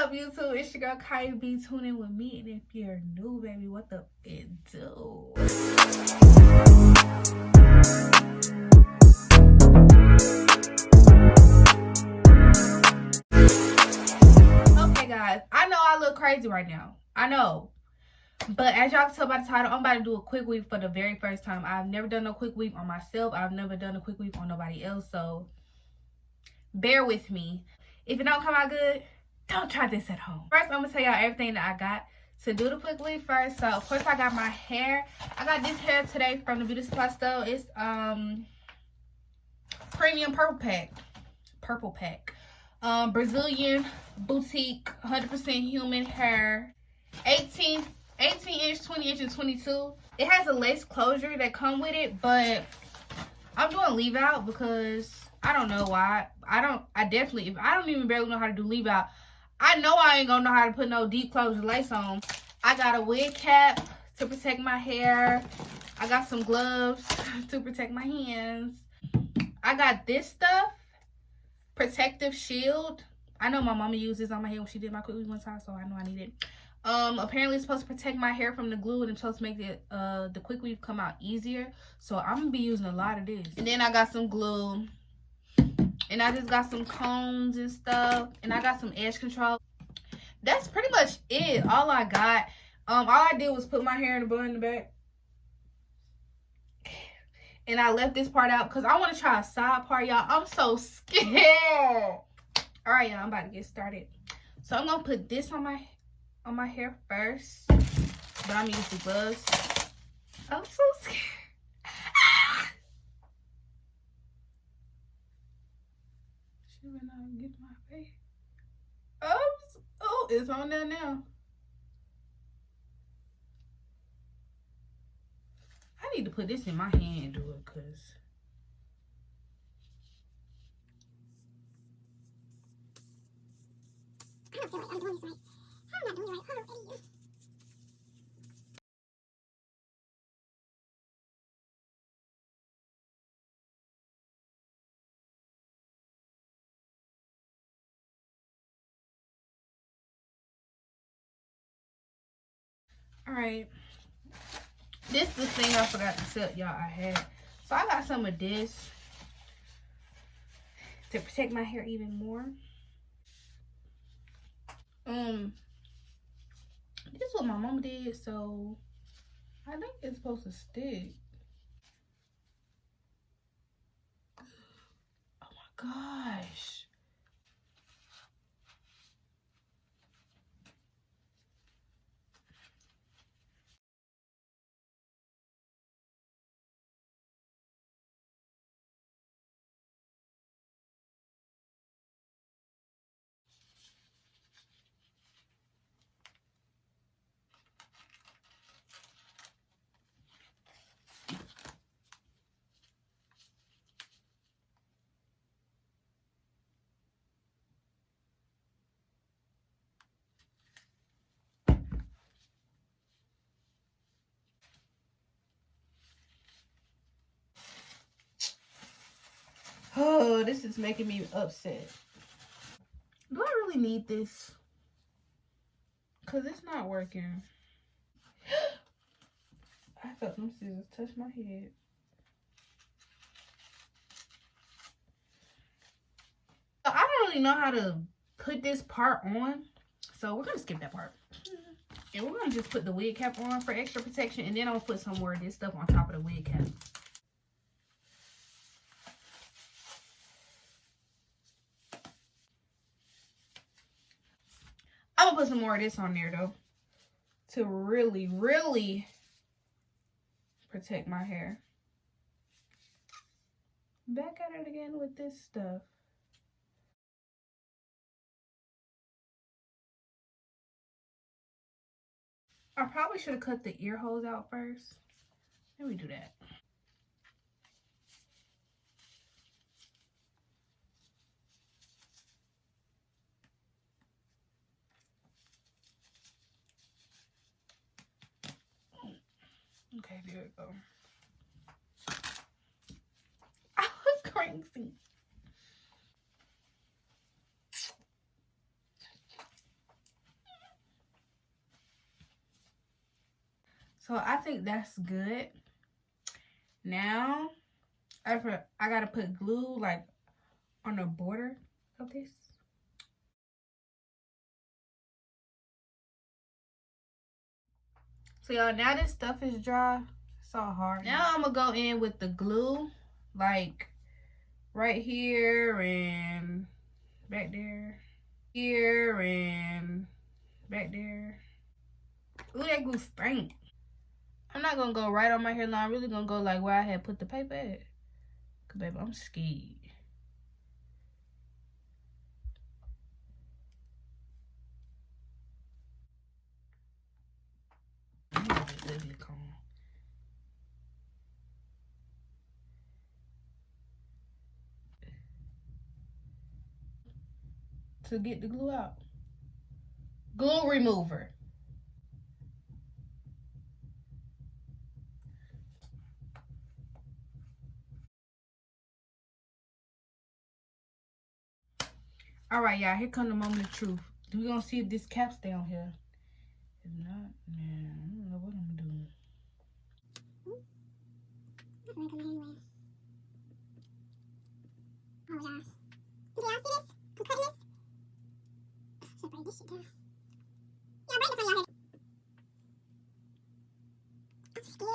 up, YouTube? It's your girl Kaya B. Tune in with me, and if you're new, baby, what the it do? Okay, guys, I know I look crazy right now. I know. But as y'all can tell by the title, I'm about to do a quick weave for the very first time. I've never done a quick weave on myself. I've never done a quick weave on nobody else. So bear with me. If it don't come out good, don't try this at home. First, I'm going to tell y'all everything that I got to do the quick weave first. So, of course, I got my hair. I got this hair today from the beauty supply store. It's premium purple pack. Brazilian boutique 100% human hair. 18 inch, 20 inch, and 22. It has a lace closure that come with it, but I'm doing leave out because I don't know why. I don't even barely know how to do leave out. I know I ain't gonna know how to put no deep closure lace on. I got a wig cap to protect my hair. I got some gloves to protect my hands. I got this stuff, protective shield. I know my mama used this on my hair when she did my quick weave one time, so I know I need it. Apparently it's supposed to protect my hair from the glue, and it's supposed to make it the quick weave come out easier. So I'm gonna be using a lot of this. And then I got some glue, and I just got some combs and stuff, and I got some edge control. That's pretty much it. All I got. All I did was put my hair in a bun in the back, and I left this part out because I want to try a side part, y'all. I'm so scared. All right, y'all, I'm about to get started. So I'm gonna put this on my hair first, but I'm gonna use the gloves. I'm so scared. She went out and get my face. Oops. Oh, it's on there now. I need to put this in my hand and do it, cause I don't feel like I'm doing this right. How am I doing it right? Hold on, Alright. This is the thing I forgot to tell y'all I had. So I got some of this to protect my hair even more. This is what my mama did, so I think it's supposed to stick. Oh my gosh. Oh, this is making me upset. Do I really need this? Because it's not working. I felt them scissors touch my head. I don't really know how to put this part on, so we're going to skip that part. And we're going to just put the wig cap on for extra protection, and then I'll put some more of this stuff on top of the wig cap. I'm gonna put some more of this on there though, to really, really protect my hair. Back at it again with this stuff. I probably should have cut the ear holes out first. Let me do that. Okay, there we go. I look crazy. So I think that's good. Now I gotta put glue like on the border of this. So y'all, now this stuff is dry. It's all hard. Now I'm gonna go in with the glue, like right here and back there. Here and back there. Ooh, that glue stink. I'm not gonna go right on my hairline. I'm really gonna go like where I had put the paper at. Cause baby, I'm scared. To get the glue out. Glue remover. All right, y'all, here come the moment of truth. We're gonna see if this cap's down here. If not, man, I don't know what I'm doing. Oh gosh. Do y'all see this? I'm cutting this. Should break this shit down. Yeah, break the front, y'all. I'm scared. So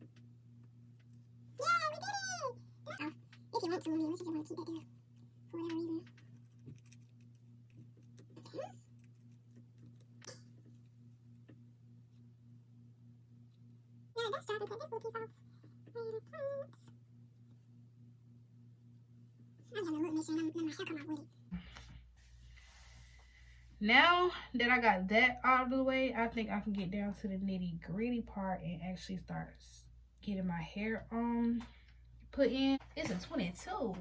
scared, y'all. Yeah, we did it! Oh, if you want to, unless you just want to keep that there for whatever reason. Okay. Yeah, that's dry. I can cut this little piece off. Right in the front. I'm gonna look, make sure none of my hair come out with it. Now that I got that out of the way, I think I can get down to the nitty gritty part and actually start getting my hair put in. It's a 22.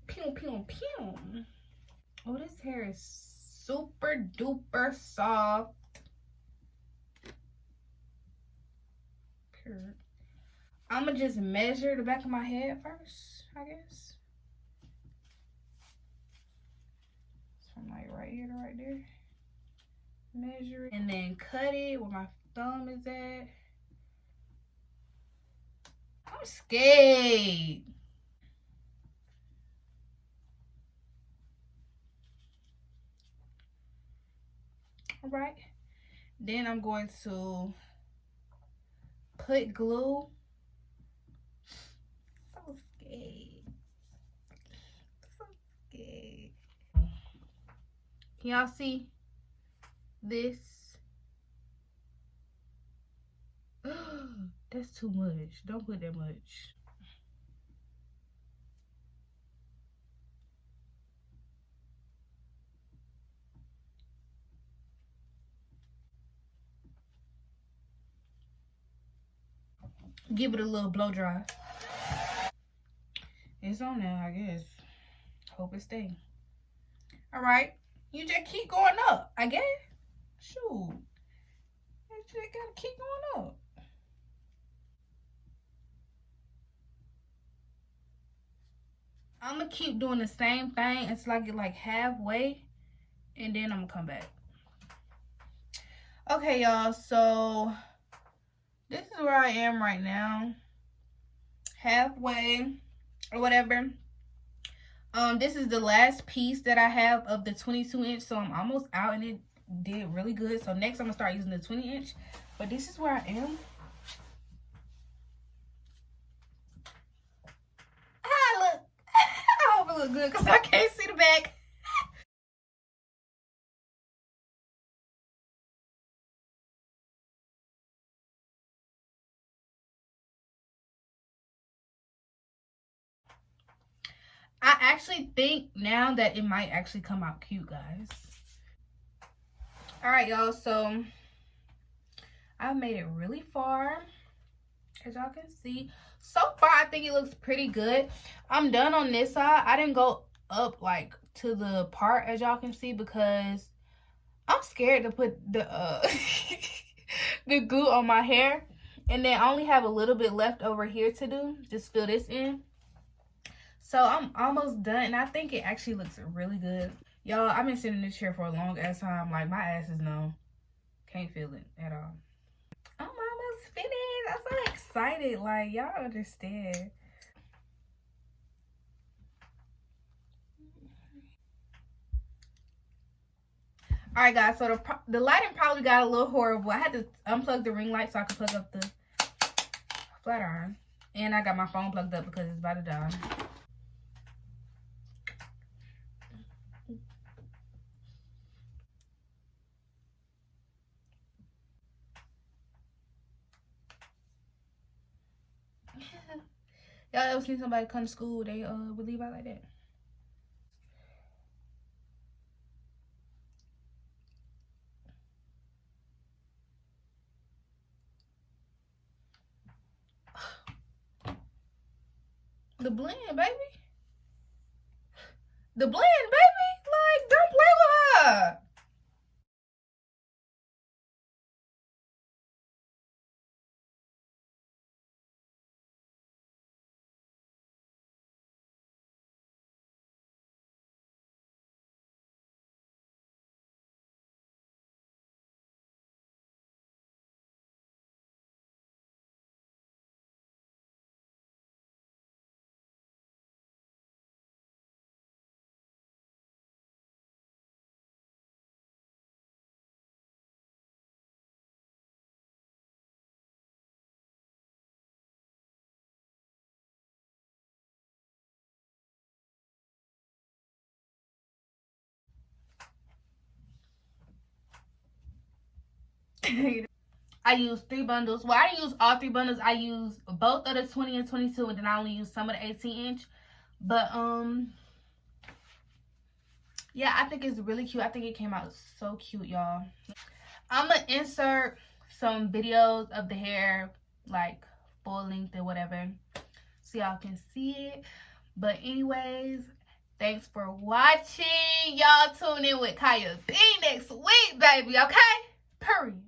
Pew, pew, pew. Oh, this hair is super duper soft. Pure. I'm gonna just measure the back of my head first, I guess. From like right here to right there. Measure it and then cut it where my thumb is at. I'm scared. All right. Then I'm going to put glue. So scared. So scared. Can y'all see this? That's too much. Don't put that much. Give it a little blow dry. It's on now, I guess. Hope it stays. All right. You just keep going up, I guess. Shoot. You just gotta keep going up. I'm gonna keep doing the same thing until I get like halfway, and then I'm gonna come back. Okay, y'all, so this is where I am right now. Halfway or whatever. This is the last piece that I have of the 22-inch, so I'm almost out and it did really good. So next I'm gonna start using the 20-inch, but this is where I am. I hope it looks good because I can't see the back. I actually think now that it might actually come out cute, guys. All right, y'all, so I've made it really far, as y'all can see. So far, I think it looks pretty good. I'm done on this side. I didn't go up like to the part, as y'all can see, because I'm scared to put the the glue on my hair. And then I only have a little bit left over here to do. Just fill this in. So I'm almost done, and I think it actually looks really good. Y'all, I've been sitting in this chair for a long ass time. Like, my ass is numb. Can't feel it at all. I'm almost finished. I'm so excited. Like, y'all understand. Alright, guys. So, the lighting probably got a little horrible. I had to unplug the ring light so I could plug up the flat iron. And I got my phone plugged up because it's about to die. Y'all ever seen somebody come to school, they would leave out like that? The blend, baby. The blend, baby. Like, don't play with her. I used 3 bundles. Well, I didn't use all 3 bundles. I used both of the 20 and 22, and then I only used some of the 18-inch. But yeah, I think it's really cute. I think it came out so cute, y'all. I'm gonna insert some videos of the hair, like full length or whatever, so y'all can see it. But anyways, thanks for watching. Y'all tune in with Kaya B next week, baby. Okay? Period.